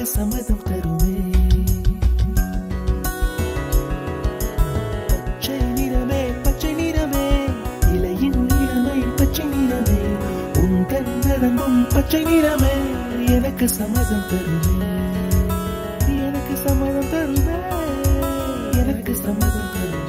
எனக்கு சம்மதம் தருமே. பச்சை நிறமே பச்சை நிறமே, இலையின் நிறமை பச்சை நிறமே, உந்தன் நடந்தும் பச்சை நிறமே, எனக்கு சம்மதம் தருமே, எனக்கு சம்மதம் தருமே, எனக்கு சம்மதம் தருமே.